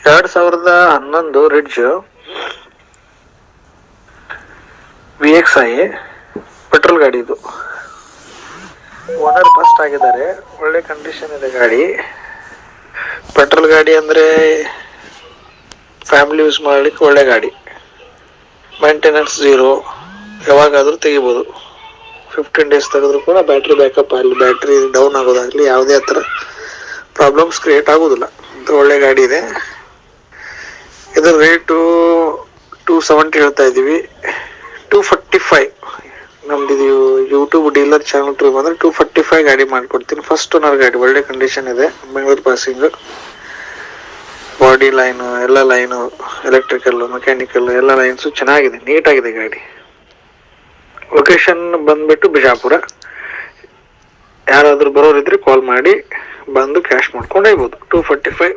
2011 ridge VXi petrol ಗಾಡಿ. ಇದು owner first ಆಗಿದ್ದಾರೆ. ಒಳ್ಳೆ ಕಂಡೀಷನ್ ಇದೆ ಗಾಡಿ. ಪೆಟ್ರೋಲ್ ಗಾಡಿ ಅಂದ್ರೆ ಫ್ಯಾಮಿಲಿ ಯೂಸ್ ಮಾಡ್ಲಿಕ್ಕೆ ಒಳ್ಳೆ ಗಾಡಿ. ಮೇಂಟೆನೆನ್ಸ್ ಝೀರೋ, ಯಾವಾಗಾದ್ರೂ ತೆಗಿಬೋದು. 15 days ತೆಗೆದ್ರು ಕೂಡ ಬ್ಯಾಟ್ರಿ ಬ್ಯಾಕಪ್ ಆಗಲಿ, ಬ್ಯಾಟ್ರಿ ಡೌನ್ ಆಗೋದಾಗ್ಲಿ, ಯಾವುದೇ ಥರ ಪ್ರಾಬ್ಲಮ್ಸ್ ಕ್ರಿಯೇಟ್ ಆಗೋದಿಲ್ಲ. ಒಳ್ಳೆ ಗಾಡಿ ಇದೆ. ಇದರ ರೇಟು 270 ಹೇಳ್ತಾ ಇದ್ದೀವಿ. 245 ನಮ್ದು ಇದು ಯೂಟ್ಯೂಬ್ ಡೀಲರ್ ಚಾನಲ್ ಟ್ರೂ ಬಂದರೆ 245 ಗಾಡಿ ಮಾಡಿಕೊಡ್ತೀನಿ. ಫಸ್ಟ್ ಓನರ್ ಗಾಡಿ, ಒಳ್ಳೆ ಕಂಡೀಷನ್ ಇದೆ. ಬೆಂಗಳೂರು ಪಾಸಿಂಗ್, ಬಾಡಿ ಲೈನು ಎಲ್ಲ ಲೈನು, ಎಲೆಕ್ಟ್ರಿಕಲ್ ಮೆಕ್ಯಾನಿಕಲ್ ಎಲ್ಲ ಲೈನ್ಸು ಚೆನ್ನಾಗಿದೆ, ನೀಟಾಗಿದೆ ಗಾಡಿ. ಲೊಕೇಶನ್ ಬಂದ್ಬಿಟ್ಟು ಬಿಜಾಪುರ. ಯಾರಾದರೂ ಬರೋರಿದ್ರೆ ಕಾಲ್ ಮಾಡಿ ಬಂದು ಕ್ಯಾಶ್ ಮಾಡ್ಕೊಂಡು ಹೋಗ್ಬೋದು. 245